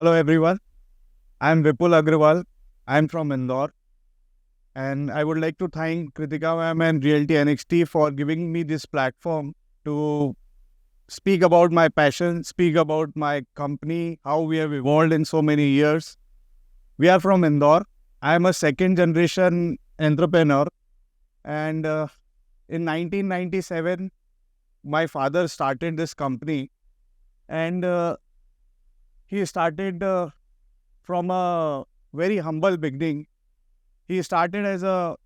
Hello everyone, I am Vipul Agrawal. I am from Indore and I would like to thank Kritika ma'am and Realty NXT for giving me this platform to speak about my passion, speak about my company, how we have evolved in so many years. We are from Indore. I am a second generation entrepreneur and in 1997 my father started this company and he started from a very humble beginning. He started as a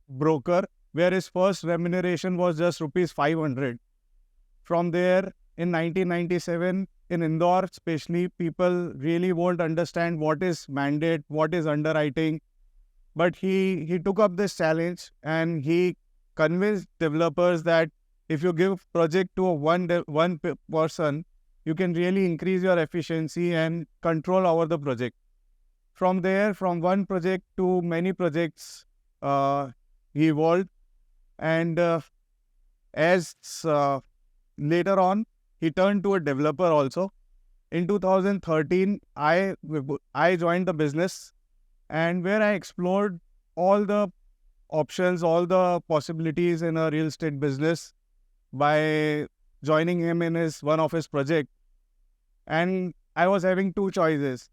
broker where his first remuneration was just rupees 500. From there, in 1997, in Indore especially, people really won't understand what is mandate, what is underwriting. But he took up this challenge and he convinced developers that if you give project to a person, you can really increase your efficiency and control over the project. From there, from one project to many projects, he evolved. And as later on, he turned to a developer also. In 2013, I joined the business, and where I explored all the options, all the possibilities in a real estate business by joining him in his one of his project. And I was having two choices.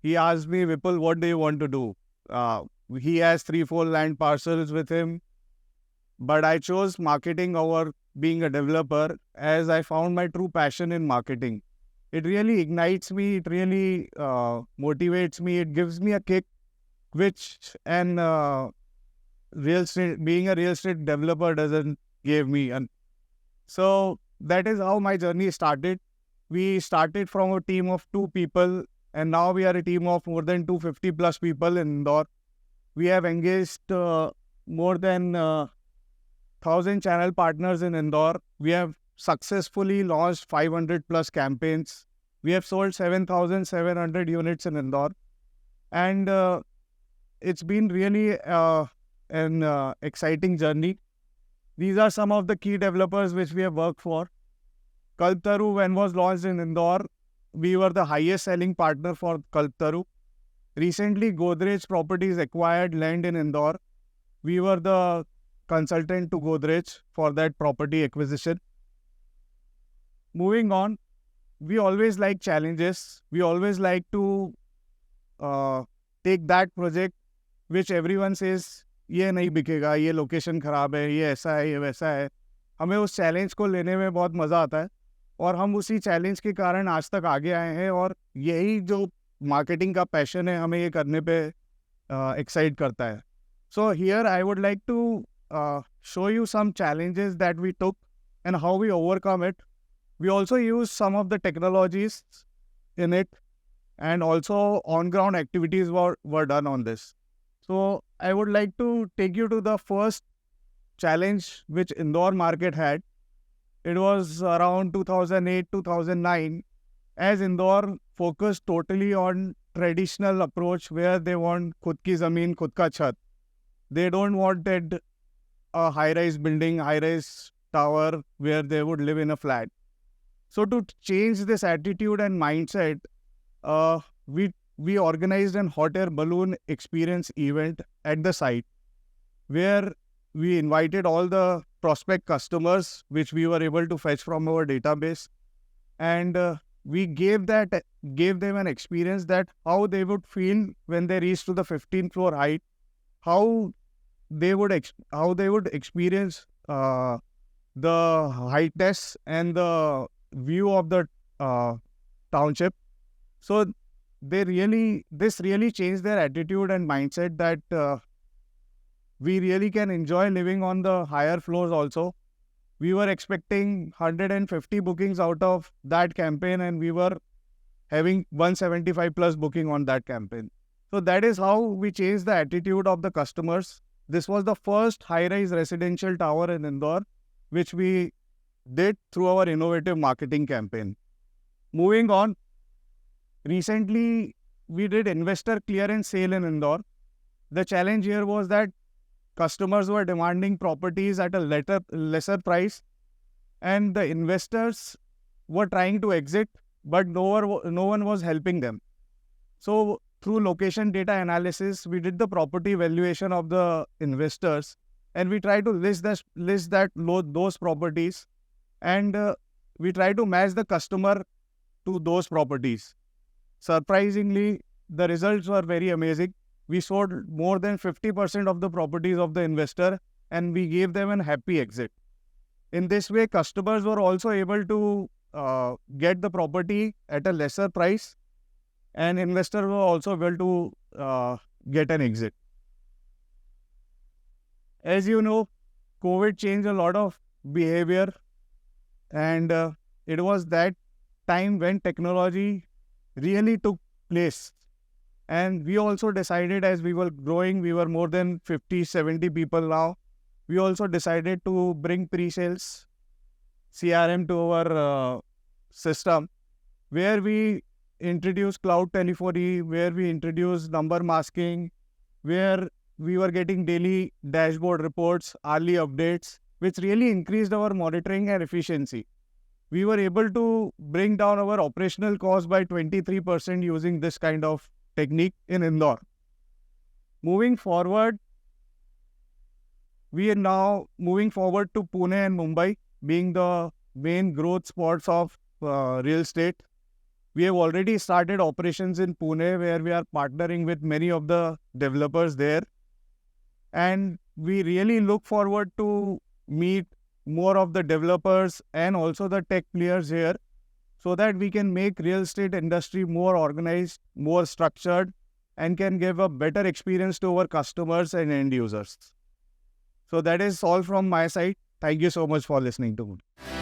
He asked me, Vipul, what do you want to do? He has 3, 4 land parcels with him, but I chose marketing over being a developer as I found my true passion in marketing. It really ignites me, it really motivates me, it gives me a kick, which and real estate, being a real estate developer doesn't give me. And so that is how my journey started. We started from a team of 2 people, and now we are a team of more than 250 plus people in Indore. We have engaged more than 1,000 channel partners in Indore. We have successfully launched 500 plus campaigns. We have sold 7,700 units in Indore. And it's been really an exciting journey. These are some of the key developers which we have worked for. Kalpataru, when was launched in Indore, we were the highest selling partner for Kalpataru. Recently, Godrej Properties acquired land in Indore. We were the consultant to Godrej for that property acquisition. Moving on, we always like challenges. We always like to take that project which everyone says, ये नहीं बिकेगा, ये location खराब है, ये ऐसा है, ये वैसा है. हमें उस चैलेंज को लेने में बहुत मज़ा आता है और हम उसी चैलेंज के कारण आज तक आगे आए हैं और यही जो मार्केटिंग का पैशन है हमें ये करने पे एक्साइट करता है. So here I would like to show you some challenges that we took and how we overcome it. We also use some of the technologies in it, and also on-ground activities were done on this. So I would like to take you to the first challenge which Indore market had. It was around 2008, 2009, as Indore focused totally on traditional approach where they want khud ki zameen, khud ka chhat. They don't wanted a high-rise building, high-rise tower where they would live in a flat. So to change this attitude and mindset, we organized an hot air balloon experience event at the site where we invited all the prospect customers which we were able to fetch from our database, and we gave them an experience that how they would feel when they reach to the 15th floor height, how they would experience the heightness and the view of the township. So this really changed their attitude and mindset that we really can enjoy living on the higher floors also. We were expecting 150 bookings out of that campaign, and we were having 175 plus booking on that campaign. So that is how we changed the attitude of the customers. This was the first high-rise residential tower in Indore, which we did through our innovative marketing campaign. Moving on, recently we did investor clearance sale in Indore. The challenge here was that customers were demanding properties at a lesser price, and the investors were trying to exit, but no one was helping them. So through location data analysis, we did the property valuation of the investors, and we try to those properties, and we try to match the customer to those properties. Surprisingly, the results were very amazing. We sold more than 50% of the properties of the investor, and we gave them a happy exit. In this way, customers were also able to get the property at a lesser price, and investors were also able to get an exit. As you know, COVID changed a lot of behavior, and it was that time when technology really took place. And we also decided, as we were growing, we were more than 50, 70 people now. We also decided to bring pre-sales CRM to our system, where we introduced cloud telephony, where we introduced number masking, where we were getting daily dashboard reports, hourly updates, which really increased our monitoring and efficiency. We were able to bring down our operational cost by 23% using this kind of technique in Indore. Moving forward, we are now moving forward to Pune and Mumbai, being the main growth spots of real estate. We have already started operations in Pune, where we are partnering with many of the developers there. And we really look forward to meet more of the developers and also the tech players here, so that we can make real estate industry more organized, more structured, and can give a better experience to our customers and end users. So that is all from my side. Thank you so much for listening to me.